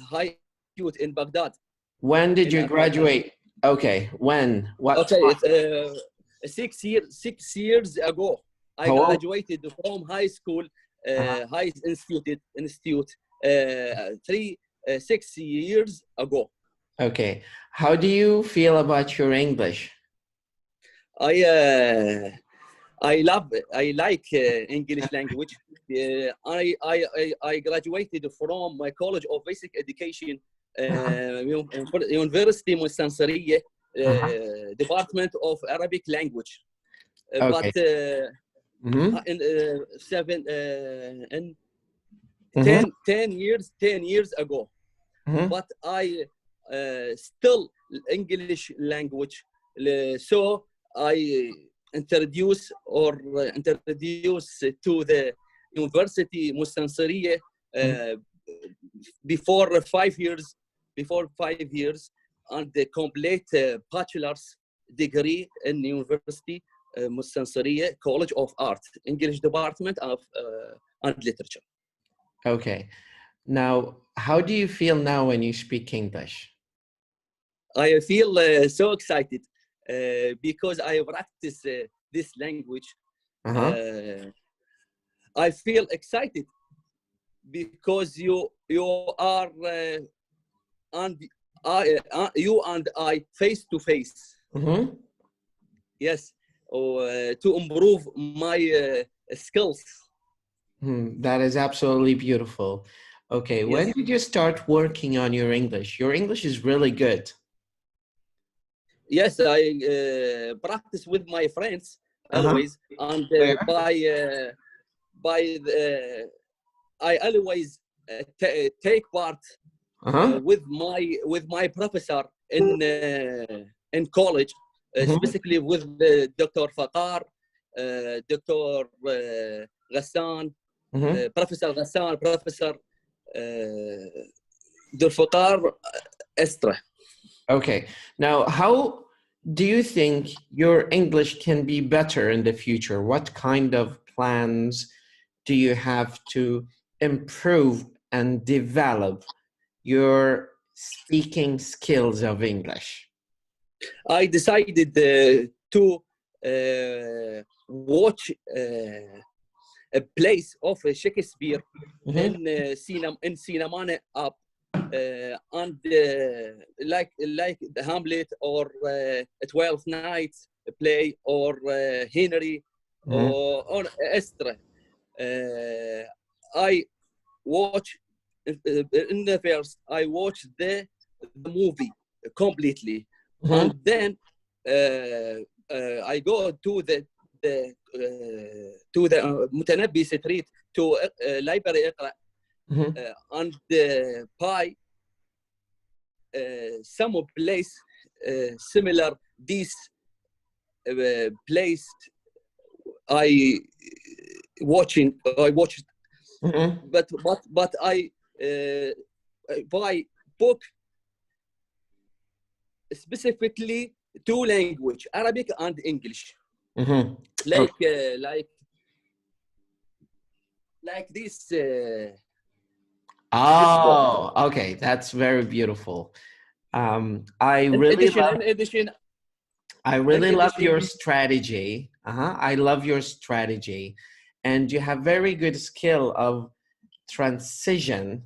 high institute in Baghdad. When did you Iraq. graduate? Okay, when? What? Okay, it's 6 years ago. I How old? graduated from high school, high institute, 6 years ago. Okay. How do you feel about your English? I like English language. I graduated from my College of Basic Education, University Mustansariya, Department of Arabic Language. Okay. But in 10 years ago. But I still English language. So I introduce to the University Mustansariya before 5 years, and the complete bachelor's degree in University Mustansariya College of Art, English Department of and Literature. Okay. Now, how do you feel now when you speak English? I feel so excited because I practice this language. I feel excited because you are you and I face to face. Yes, to improve my skills. That is absolutely beautiful. Okay, yes. When did you start working on your English? Your English is really good. Yes, I practice with my friends always, and I always take part with my professor in college, specifically with Dr. Faqar, Dr. Ghassan, Professor Ghassan, Professor Dr. Estra. Okay. Now, how do you think your English can be better in the future? What kind of plans do you have to improve and develop your speaking skills of English? I decided to watch a place of Shakespeare in cinema app. And like the Hamlet or 12 Nights play or Henry or Esther. I watch in the first. I watch the movie completely, and then I go to the Mutanabbi Street to library and buy some place similar this place I watched, but I buy book specifically two language, Arabic and English, like this. Oh, okay, that's very beautiful. I really love your strategy. I love your strategy, and you have very good skill of transition,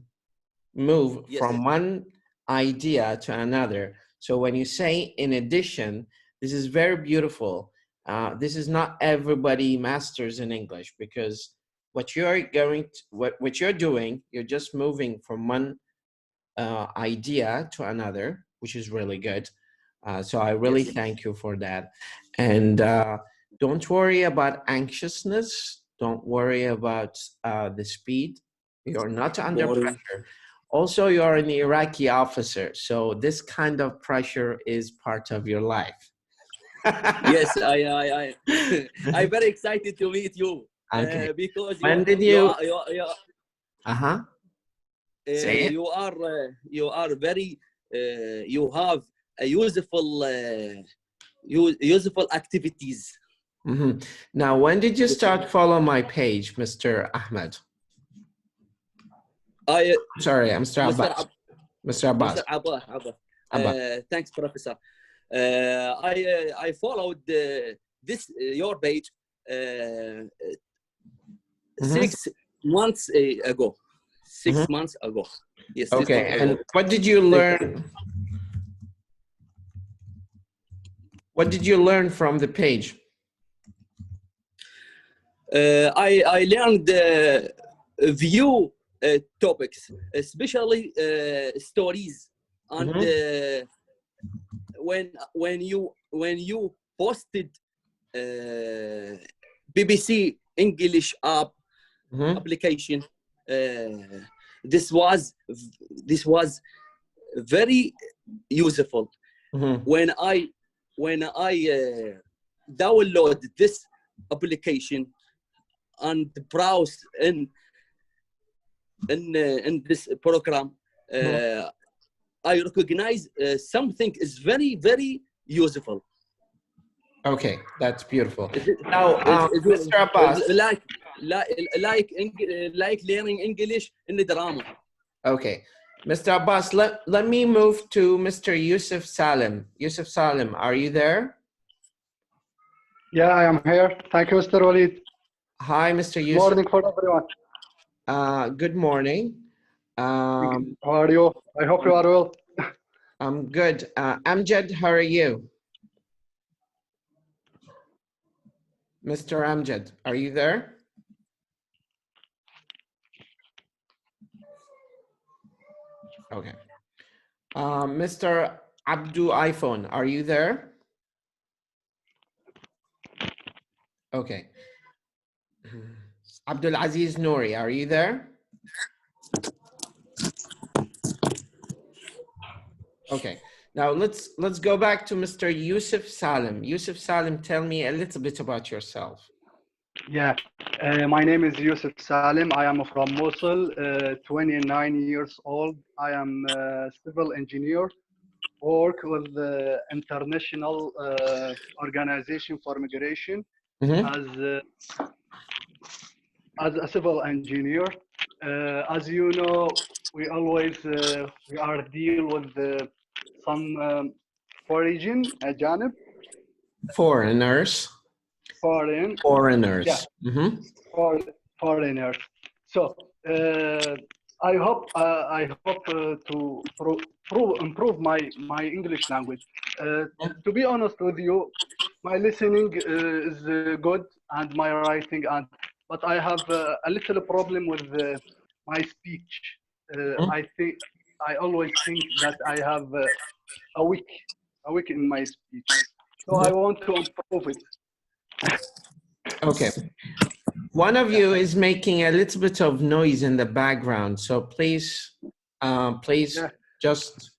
move from one idea to another. So when you say in addition, this is very beautiful. This is not everybody masters in English, because what you're doing, you're just moving from one idea to another, which is really good. So I really thank you for that. And don't worry about anxiousness. Don't worry about the speed. You're not under pressure. Also, you're an Iraqi officer, so this kind of pressure is part of your life. Yes, I'm very excited to meet you. Okay. Because when did you? You are very you have a useful activities. Now, when did you start follow my page, Mr. Ahmed? Sorry, I'm Mr. Mr. Abbas. Mr. Abbas. Abbas. Thanks, Professor. I followed this your page 6 months ago. 6 months ago. Yes. Okay. And what did you learn? What did you learn from the page? I learned few topics, especially stories, and when you posted BBC English app application, this was very useful. When I download this application and browse in this program, I recognize something is very, very useful. Okay, that's beautiful. Now, Mr. Abbas, like learning English in the drama. Okay, Mr. Abbas, let me move to Mr. Yusuf Salim. Yusuf Salim, are you there? Yeah, I am here. Thank you, Mr. Walid. Hi, Mr. Yusuf. Morning for everyone. Good morning. How are you? I hope you are well. I'm good. Amjad, how are you? Mr. Amjad, are you there? Okay. Mr. Abdu iPhone, are you there? Okay. Abdul Aziz Nouri, are you there? Okay. Now let's go back to Mr. Yusuf Salim. Yusuf Salim, tell me a little bit about yourself. Yeah, my name is Yusuf Salim. I am from Mosul, 29 years old. I am a civil engineer, work with the International Organization for Migration as a civil engineer. As you know, we always we are deal with some foreign ajanib. Foreigners. Foreigners. Yeah. Foreigners. So I hope to improve my English language. To be honest with you, my listening is good and my writing, but I have a little problem with my speech. I always think that I have a weak in my speech. So I want to improve it. Okay. One of you is making a little bit of noise in the background, so please just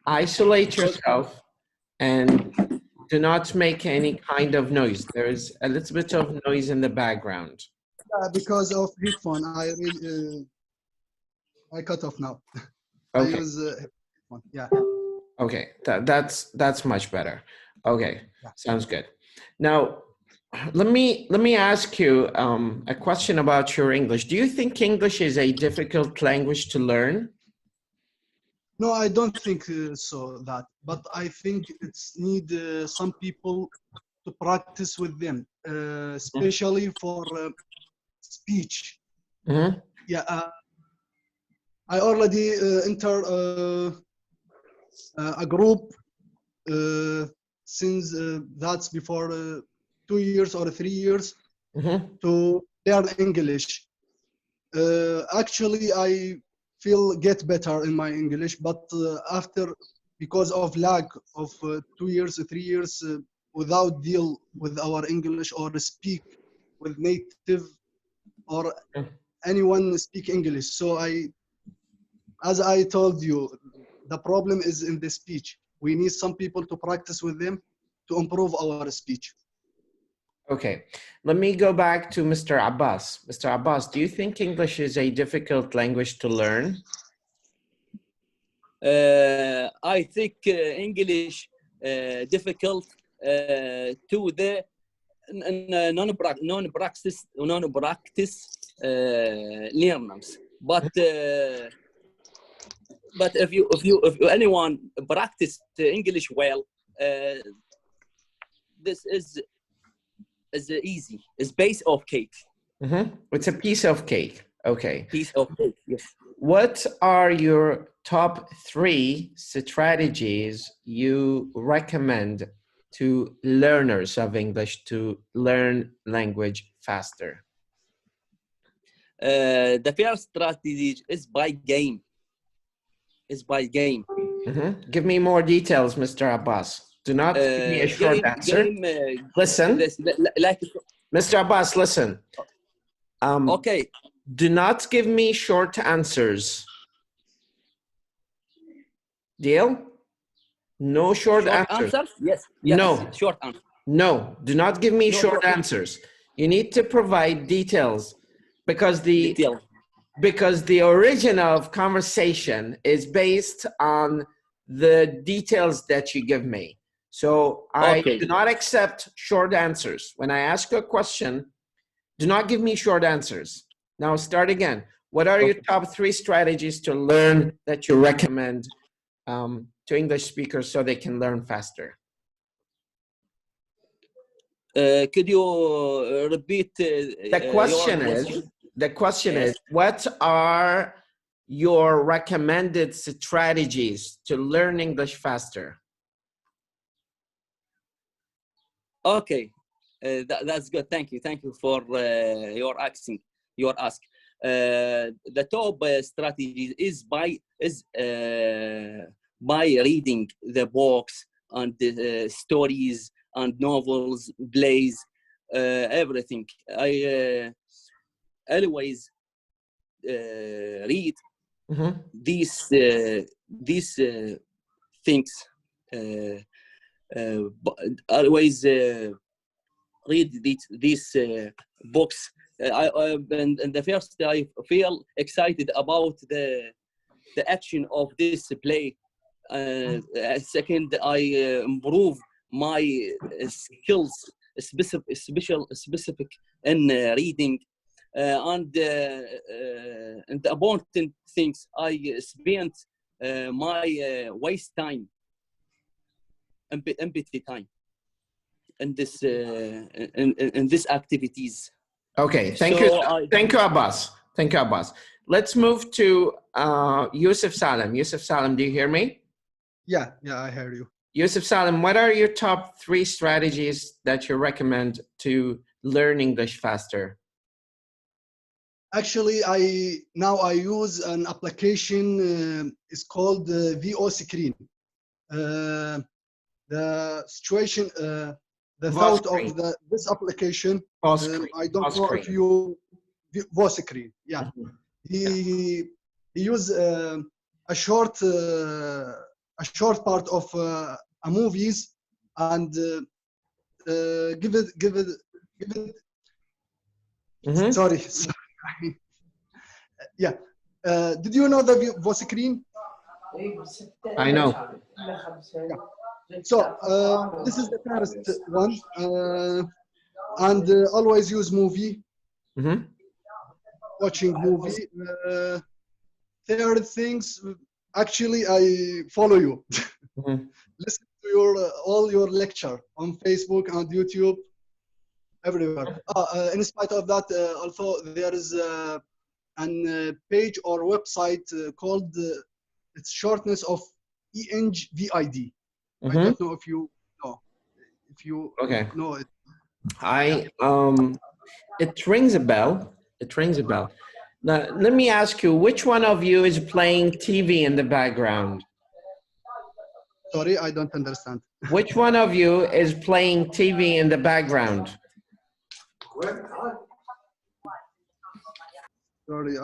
isolate yourself and do not make any kind of noise. There is a little bit of noise in the background. Because of headphone, I cut off now. Okay. I use headphone. Yeah. Okay, that's much better. Okay, sounds good. Now, let me ask you a question about your English. Do you think English is a difficult language to learn? No, I don't think so. But I think it's need some people to practice with them, especially for speech. Yeah, I already entered a group since that's before 2 years or 3 years to learn English. Actually, I feel get better in my English, but because of lack of 2 years, 3 years without deal with our English or speak with native or anyone speak English. So as I told you, the problem is in the speech. We need some people to practice with them to improve our speech. Okay, let me go back to Mr. Abbas. Mr. Abbas, do you think English is a difficult language to learn? I think English difficult to the non-practice learners. But But if anyone practice English well, this is easy. It's base of cake. It's a piece of cake. Okay. Piece of cake. Yes. What are your top 3 strategies you recommend to learners of English to learn language faster? The first strategy is by game. Give me more details, Mr. Abbas. Do not give me a short answer. Listen, Mr. Abbas, listen. Okay. Do not give me short answers. Deal? No short answers. Yes. No. Short answer. No, do not give me short answers. You need to provide details because the origin of conversation is based on the details that you give me. So I do not accept short answers. When I ask you a question, do not give me short answers. Now start again. What are your top 3 strategies to learn that you recommend to English speakers so they can learn faster? Could you repeat the question is, what are your recommended strategies to learn English faster? Okay, that's good. Thank you for your asking. The top strategy is by reading the books and the stories and novels, plays, everything. I always read these things. Always read these books. And the first, I feel excited about the action of this play. Second, I improve my skills, specific in reading, and the important things. I spent my waste time, empty time, in this in these activities. Okay, thank you, Abbas. Thank you, Abbas. Let's move to Yusuf Salam. Yusuf Salam, do you hear me? Yeah, I hear you. Yusuf Salam, what are your top 3 strategies that you recommend to learn English faster? Actually, I use an application. It's called VO Screen. The situation, the thought of this application. I don't know if you VO Screen. Yeah, he use a short part of a movies and give it. Sorry. Yeah. Did you know the VO Screen? I know. Yeah. So this is the first one, and always use movie. Watching movie. Third things, actually, I follow you. Listen to all your lecture on Facebook and YouTube, everywhere. In spite of that, also there is an page or website called its shortness of ENGVID. I don't know if you know. If you know it. It rings a bell. It rings a bell. Now, let me ask you, which one of you is playing TV in the background? Sorry, I don't understand. Which one of you is playing TV in the background? Sorry,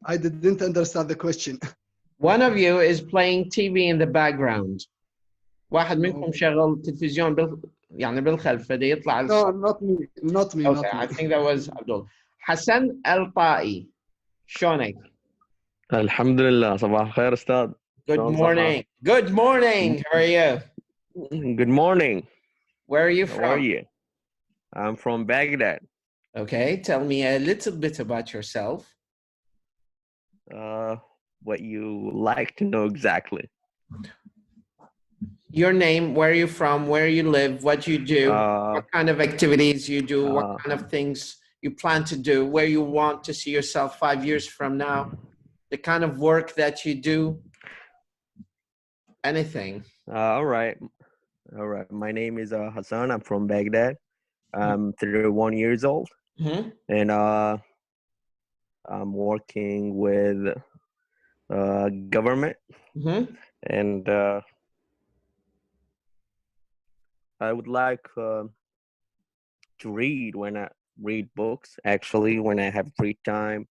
I didn't understand the question. One of you is playing TV in the background. واحد منكم شغل تلفزيون يعني بالخلف فده يطلع. No, not me. Okay, I think that was Abdul. حسن الطائي. شلونك؟ الحمد لله. صباح الخير أستاذ. Good morning. Good morning. How are you? Good morning. Where are you from? How are you? I'm from Baghdad. Okay, tell me a little bit about yourself. what you like to know exactly. Your name, where you from, where you live, what you do, what kind of activities you do, what kind of things you plan to do, where you want to see yourself 5 years from now, the kind of work that you do, anything. All right. My name is Hassan. I'm from Baghdad. I'm 31 years old, and I'm working with government, and I would like to read when I read books. Actually, when I have free time,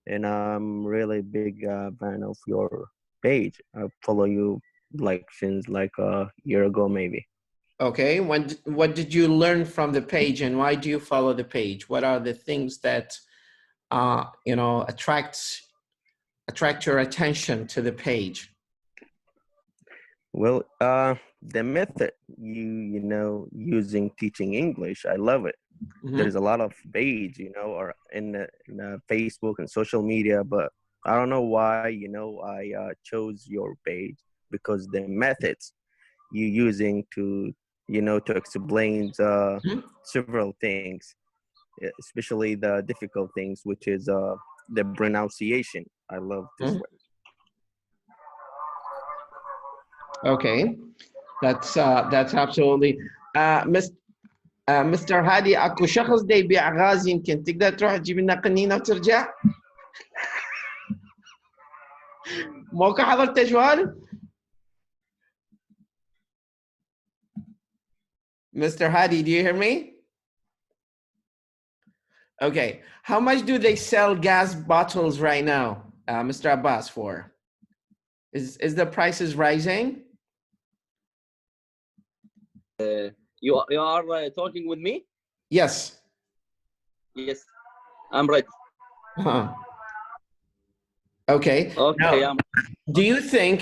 and I'm really big fan of your page. I follow you like since like a year ago, maybe. Okay, what did you learn from the page, and why do you follow the page? What are the things that you know, attract your attention to the page? Well, the method you know using teaching English, I love it. There's a lot of page, you know, or in Facebook and social media, but I don't know why, you know, I chose your page, because the methods you using to, you know, to explain several things, especially the difficult things, which is the pronunciation. I love this way. Okay, that's absolutely. مستر هادي، اكو شخص دا يبيع غاز، يمكن تقدر تروح تجيب لنا قنينه وترجع؟ موقع حضرت جوال؟ Mr. Hadi, do you hear me? Okay, how much do they sell gas bottles right now, Mr. Abbas, for? Is the prices rising? You are talking with me? Yes. Yes, I'm ready. Okay. Okay. Now, do you think,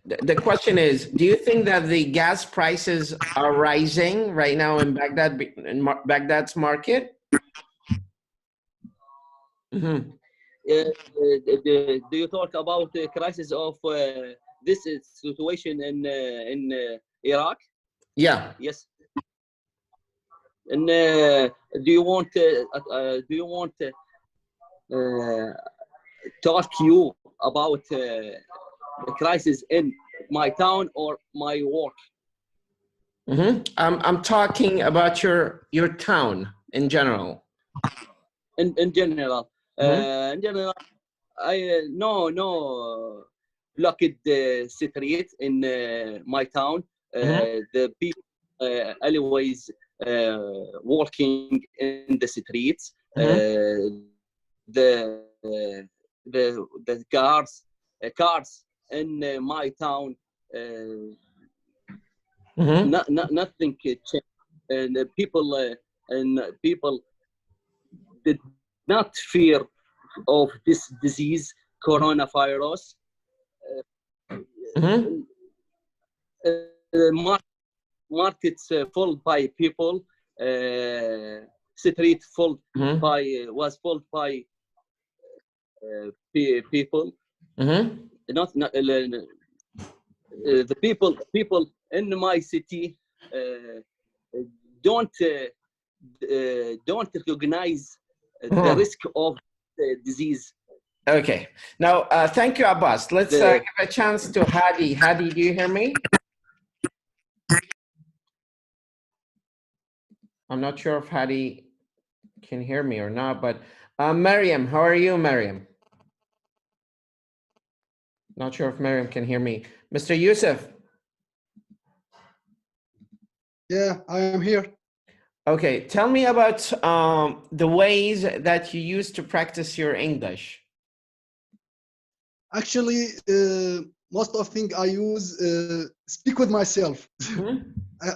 the question is, do you think that the gas prices are rising right now in Baghdad, in Baghdad's market? Do you talk about the crisis of this situation in Iraq? Yeah. Yes. And do you want talk to you about the crisis in my town or my work? I'm talking about your town in general. In general, I no blocked the street in my town. The people always walking in the streets. The cars in my town. Nothing changed. And people did not fear of this disease, coronavirus. Markets full by people. Street full was full by people. Not the people in my city don't recognize the risk of the disease. Okay. Now, thank you, Abbas. Let's give a chance to Hadi. Hadi, do you hear me? I'm not sure if Hadi can hear me or not, but Mariam, how are you, Mariam? Not sure if Mariam can hear me. Mr. Yusuf. Yeah, I am here. Okay, tell me about the ways that you use to practice your English. Actually, most of things I use speak with myself.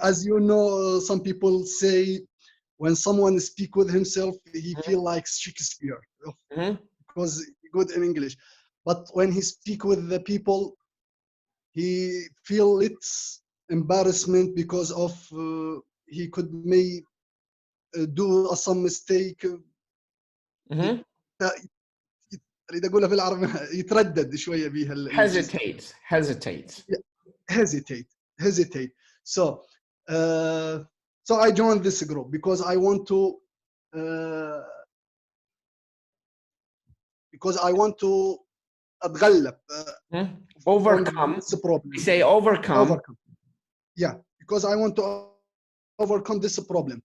As you know, some people say when someone speak with himself, he feel like Shakespeare because he's good in English. But when he speak with the people, he feel it's embarrassment because of he could may do some mistake. اريد اقولها بالعربي يتردد شويه بيها hesitate. So I joined this group because I want to اتغلب overcome this problem. We say overcome. Yeah, because I want to overcome this problem.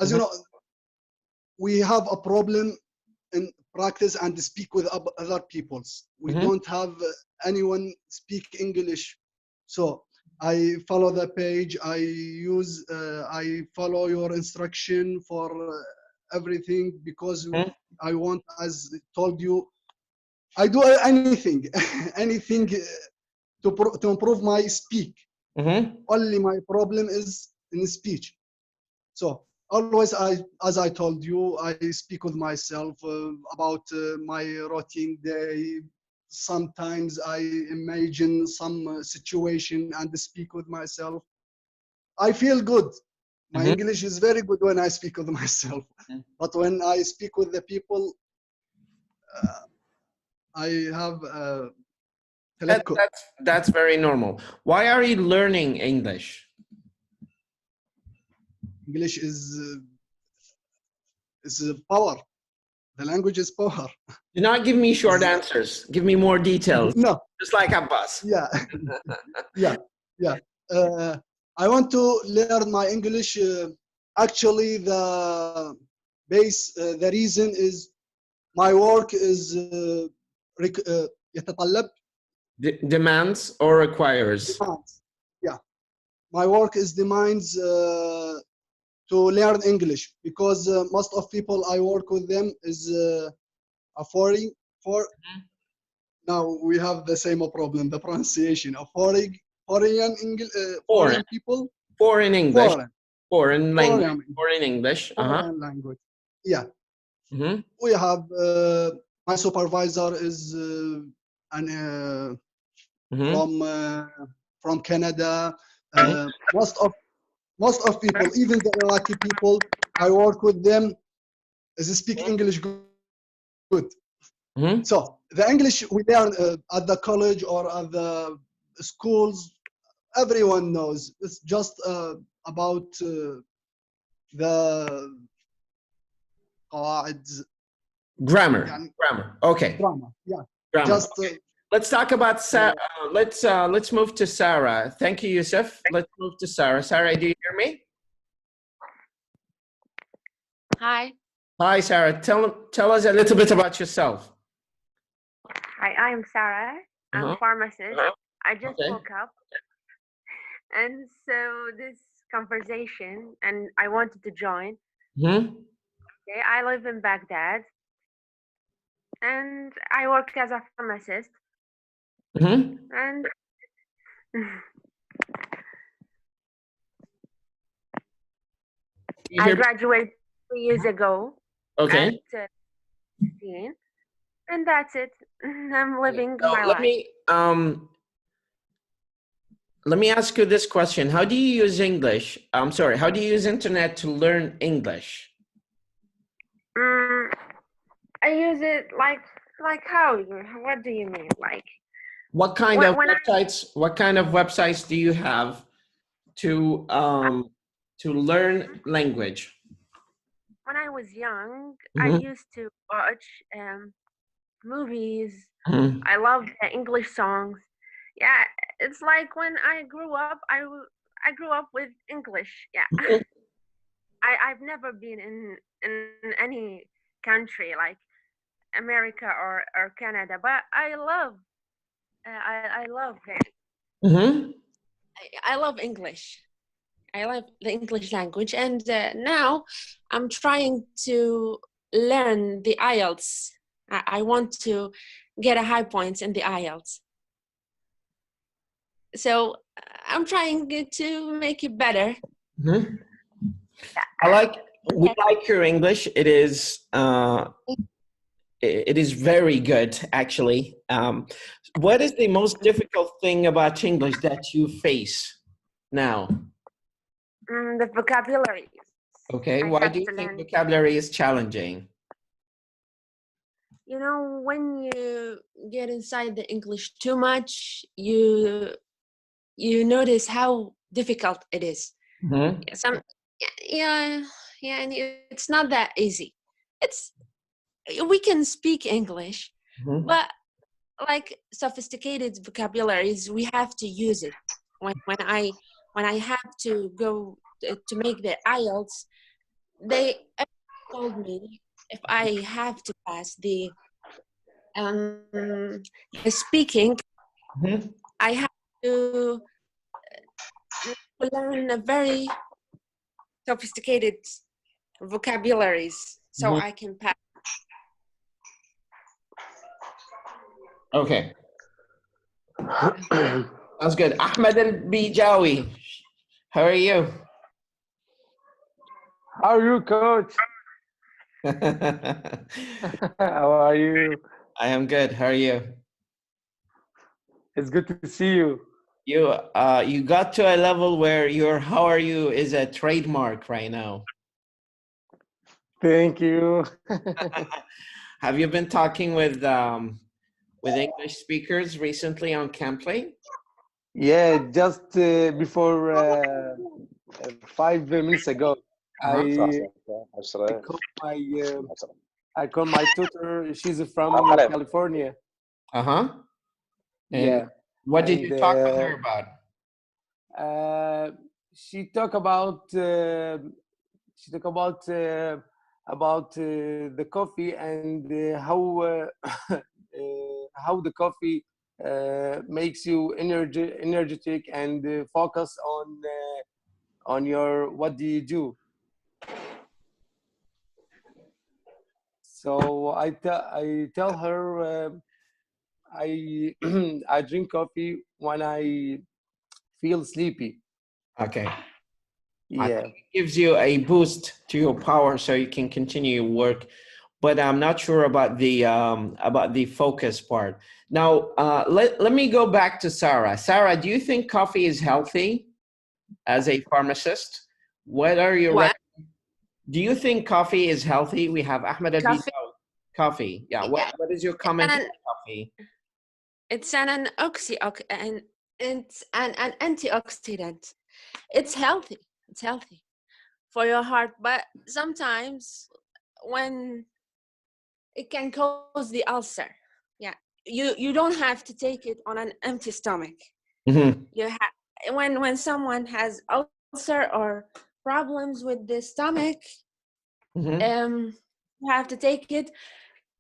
As you know, we have a problem in practice and speak with other peoples. We don't have anyone speak English. So I follow the page. I follow your instruction for everything because I want, as I told you, I do anything, anything to improve my speak. Only my problem is in speech. So always, as I told you, I speak with myself about my routine day. Sometimes I imagine some situation and speak with myself. I feel good. My English is very good when I speak with myself. But when I speak with the people, I have that's very normal. Why are you learning English? English is power. The language is power. Do not give me short answers. Give me more details. No. Just like Abbas. Yeah. I want to learn my English. Actually, the reason is my work is يتطلب demands or requires. Demands. Yeah, my work is demands to learn English because most of people I work with them is a foreign. Now we have the same problem, the pronunciation of foreign people. Foreign English. Foreign language. Foreign English. Foreign language. Yeah. We have my supervisor is from Canada. Most of people, even the Iraqi people, I work with them, is speak English good. So the English we learn at the college or at the schools, everyone knows. It's just about the grammar. Okay. Grammar. Yeah. Grammar. Just let's talk about let's move to Sarah. Thank you, Yusuf. Let's move to Sarah. Sarah, do you hear me? Hi. Hi, Sarah. Tell us a little bit about yourself. Hi, I'm Sarah. I'm a pharmacist. I just woke up. And so this conversation, and I wanted to join. Okay, I live in Baghdad. And I work as a pharmacist. And I graduated 3 years ago. Okay. At 15, and that's it. I'm living my life. Let me ask you this question. How do you use English? I'm sorry. How do you use internet to learn English? I use it like how? What do you mean? Like what kind of websites? What kind of websites do you have to learn language? When I was young, I used to watch movies. I love the English songs. Yeah, it's like when I grew up, I grew up with English. Yeah, I've never been in any country like America or Canada, but I love it. I love English. I love the English language, and now I'm trying to learn the IELTS. I want to get a high points in the IELTS. So I'm trying to make it better. We like your English. It is very good, actually. What is the most difficult thing about English that you face now? The vocabulary. Okay, why do you think vocabulary is challenging? you know, when you get inside the English too much, you notice how difficult it is. Mm-hmm. And it's not that easy. We can speak English, Mm-hmm. but like sophisticated vocabularies, we have to use it. When I have to go to make the IELTS, they told me if I have to pass the speaking, Mm-hmm. I have to learn a very sophisticated vocabularies so Mm-hmm. I can pass. Okay. That's good. Ahmed Al-Bijawi, how are you? How are you, coach? How are you? I am good. How are you? It's good to see you. You got to a level where your "how are you" is a trademark right now. Thank you. Have you been talking with English speakers recently on Camplay? Yeah, just before 5 minutes ago, I called my tutor. She's from California. Uh-huh. And Yeah. what did you talk with her about? She talked about the coffee and how the coffee makes you energetic and focus on your what do you do. So I tell her I I drink coffee when I feel sleepy. Okay. Yeah. I think it gives you a boost to your power so you can continue your work, but I'm not sure about the focus part. Now, let me go back to Sarah. Sarah, do you think coffee is healthy as a pharmacist? What are your do you think coffee is healthy? We have Ahmed Al-Bijawi. Coffee. Yeah. What is your comment on coffee? It's an antioxidant. It's healthy. It's healthy for your heart, but sometimes when it can cause the ulcer. Yeah. You don't have to take it on an empty stomach. Mm-hmm. When someone has ulcer or problems with the stomach, Mm-hmm. you have to take it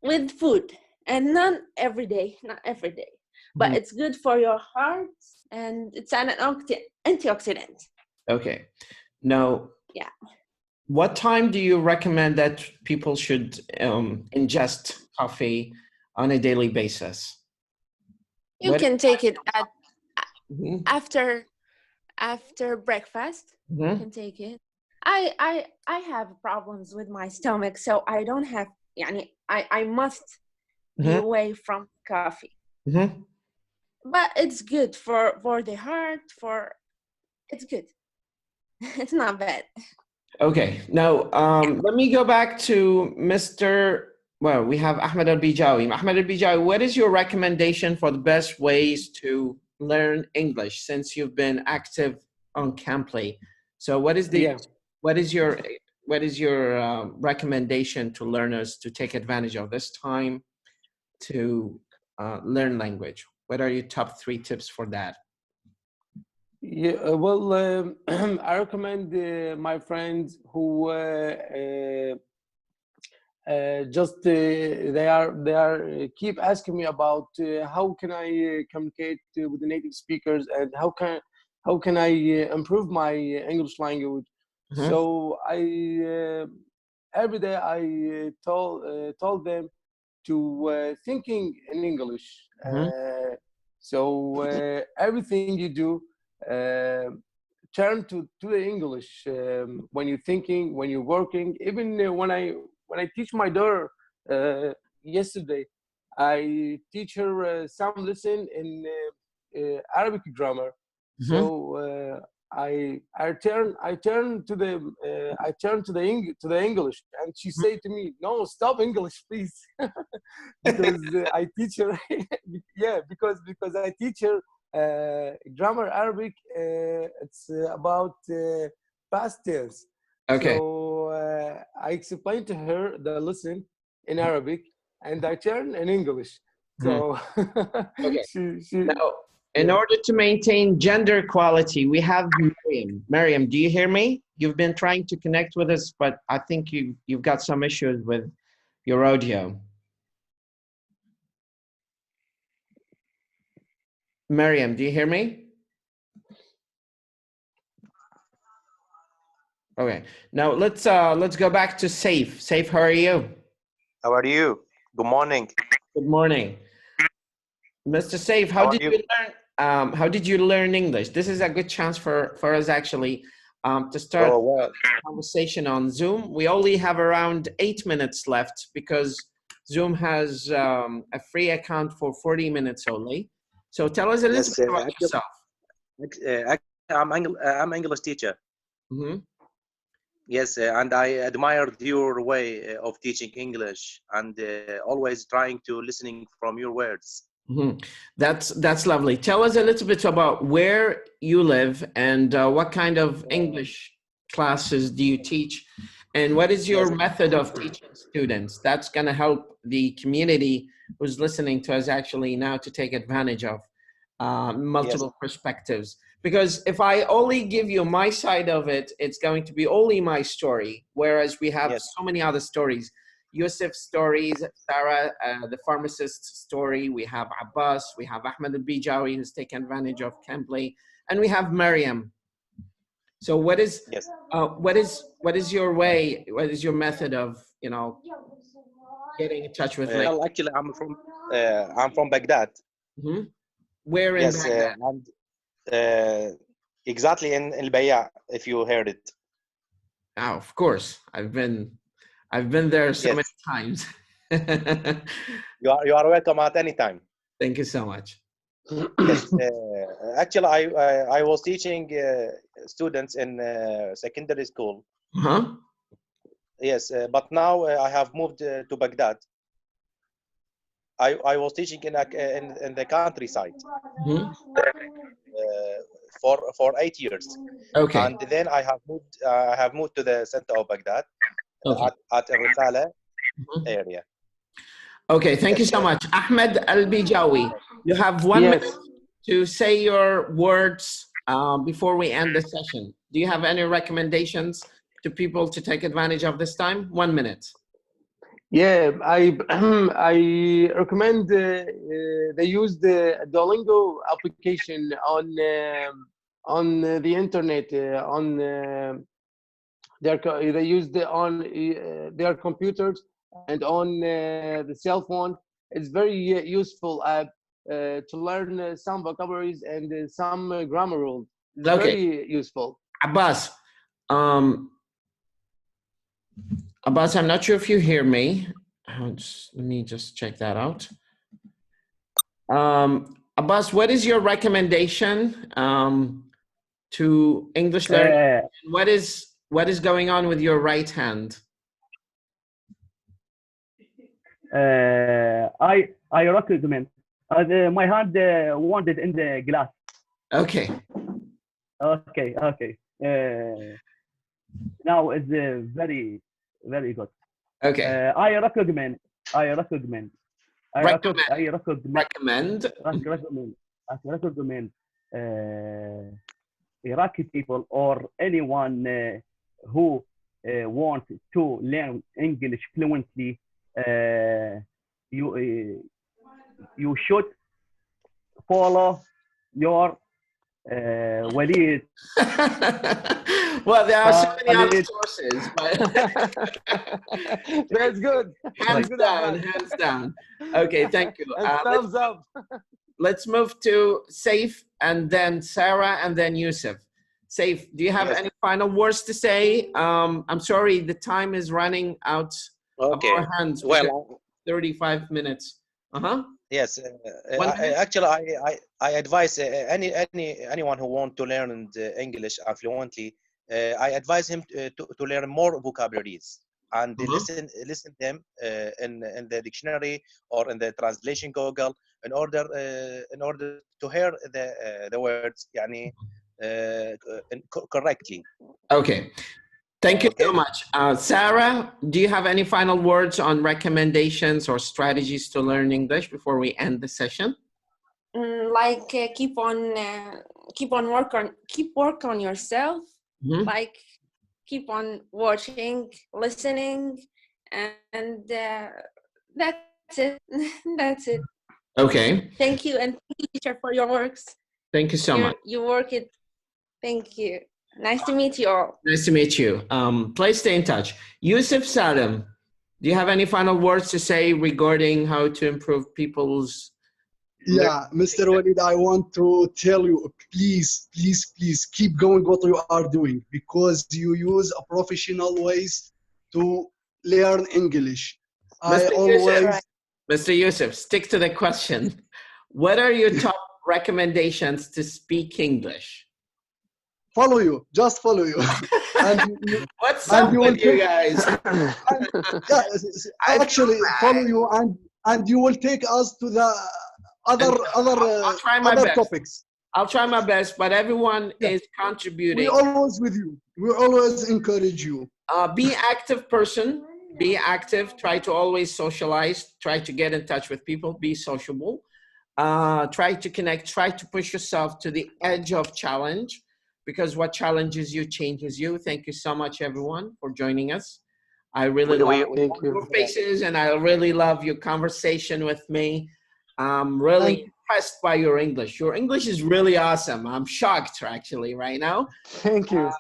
with food, and not every day, but Mm-hmm. it's good for your heart, and it's an antioxidant. Okay. Now, yeah, what time do you recommend that people should ingest coffee on a daily basis? You can take it at mm-hmm. after breakfast. Mm-hmm. You can take it. I have problems with my stomach, so I don't have. I must be mm-hmm. away from coffee. Mm-hmm. But it's good for the heart. It's good. It's not bad. Okay. Now, let me go back to Mr. Well, we have Ahmed Al-Bijawi. Ahmed Al-Bijawi, what is your recommendation for the best ways to learn English since you've been active on Camplay? So, what is your recommendation to learners to take advantage of this time to learn language? What are your top 3 tips for that? Yeah, well, I recommend my friends who they are keep asking me about how can I communicate with the native speakers and how can I improve my English language. Mm-hmm. So I every day I told them to thinking in English. Mm-hmm. So everything you do, turn to the English when you're thinking, when you're working. Even when I teach my daughter yesterday, I teach her some lesson in Arabic grammar. Mm-hmm. So turn to the English, and she said to me, "No, stop English, please," because I teach her. Yeah, because I teach her grammar Arabic. It's about past tense. Okay. So I explained to her the lesson in Arabic, and I turn in English. So Okay. she Now, in order to maintain gender equality, we have Miriam. Miriam, do you hear me? You've been trying to connect with us, but I think you've got some issues with your audio. Miriam, do you hear me? Okay. Now let's go back to Saif. Saif, how are you? How are you? Good morning. Good morning. Mr. Saif, how did you learn English? This is a good chance for us actually to start a conversation on Zoom. We only have around 8 minutes left because Zoom has a free account for 40 minutes only. So tell us a little bit about yourself. I'm English teacher. Mm-hmm. Yes, and I admired your way of teaching English and always trying to listening from your words. Mm-hmm. That's lovely. Tell us a little bit about where you live and what kind of English classes do you teach, and what is your method of teaching students? That's going to help the community who's listening to us actually now to take advantage of multiple perspectives. Because if I only give you my side of it, it's going to be only my story, whereas we have so many other stories. Yusuf's stories, Sarah, the pharmacist's story, we have Abbas, we have Ahmed al-Bijawi who's taken advantage of Cambly, and we have Miriam. So what is your way, what is your method of, getting in touch with well, actually I'm from Baghdad. Mm-hmm. Where in Baghdad? And exactly in Al-Bay'a, if you heard it. Oh, of course. I've been there so many times. You are welcome at any time. Thank you so much. Yes, actually, I was teaching students in secondary school. Huh? Yes, but now I have moved to Baghdad. I was teaching in the countryside for 8 years. Okay. And then I have moved to the center of Baghdad at Risala area. Okay, thank you so much. Ahmed al-Bijawi, you have 1 minute to say your words before we end the session. Do you have any recommendations to people to take advantage of this time? 1 minute. Yeah, I recommend they use the Duolingo application on the internet they use on their computers and on the cell phone. It's very useful app to learn some vocabularies and some grammar rules. It's very useful. Abbas, Abbas, I'm not sure if you hear me. Let me just check that out. Abbas, what is your recommendation to English learning? What is going on with your right hand? I recommend. My hand wounded in the glass. Okay. Okay. Now it's very, very good. Okay. I recommend Iraqi people or anyone who wants to learn English fluently. You should follow your Walid. Well, there are so many other sources, but that's good. Hands down. Okay, thank you. Thumbs up. Let's move to Saif and then Sarah and then Yusuf. Saif, do you have any final words to say? I'm sorry, the time is running out of our hands. Well, 35 minutes. Yes, minute? actually, I advise anyone who want to learn the English fluently. I advise him to learn more vocabularies and listen them in the dictionary or in the translation Google in order to hear the words يعني correctly. Okay. Thank you Okay. so much. Sarah, do you have any final words on recommendations or strategies to learn English before we end the session? Like keep work on yourself. Like keep on watching, listening, and that's it. That's it. Okay. Thank you, and thank you, teacher, for your works. Thank you so much. You work it. Thank you. Nice to meet you all. Nice to meet you. Please stay in touch. Yusuf Salim, do you have any final words to say regarding how to improve people's... Yeah, Mr. Walid, I want to tell you, please, please, please keep going what you are doing, because you use a professional ways to learn English. Mr. Yusuf, stick to the question. What are your top recommendations to speak English? Follow you, just follow you. What's up with you guys? Actually, follow you, and you will take us to the other topics. I'll try my best, but everyone is contributing. We're always with you. We always encourage you. Be active person. Be active. Try to always socialize. Try to get in touch with people. Be sociable. Try to connect. Try to push yourself to the edge of challenge, because what challenges you changes you. Thank you so much, everyone, for joining us. I really love your faces, and I really love your conversation with me. I'm really impressed by your English. Your English is really awesome. I'm shocked, actually, right now. Thank you.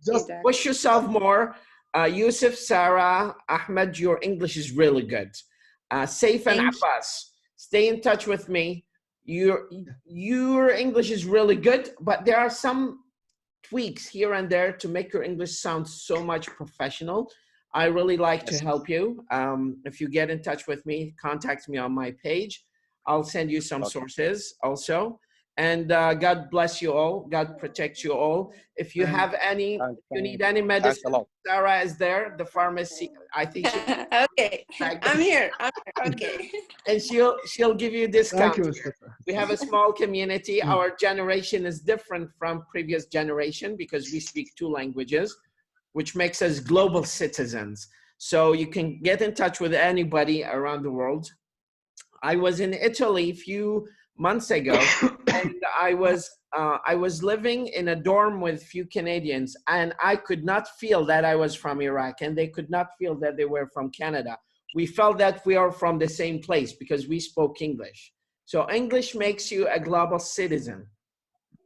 Just push yourself more. Yusuf, Sarah, Ahmed, your English is really good. Saif and Abbas, stay in touch with me. Your English is really good, but there are some tweaks here and there to make your English sound so much professional. I really like to help you. If you get in touch with me, contact me on my page. I'll send you some sources also. And God bless you all. God protect you all. If you have any, if you need any medicine, Sarah is there, the pharmacy. I think she. Okay, I'm here. Okay. And she'll give you discount. Thank you. We have a small community. Our generation is different from previous generation because we speak 2 languages, which makes us global citizens. So you can get in touch with anybody around the world. I was in Italy a few months ago, and I was living in a dorm with few Canadians, and I could not feel that I was from Iraq, and they could not feel that they were from Canada. We felt that we are from the same place because we spoke English. So English makes you a global citizen.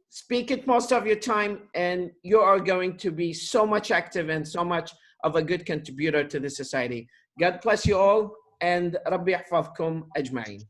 Speak it most of your time, and you are going to be so much active and so much of a good contributor to the society. God bless you all, and Rabbi yahfazkum ajma'in.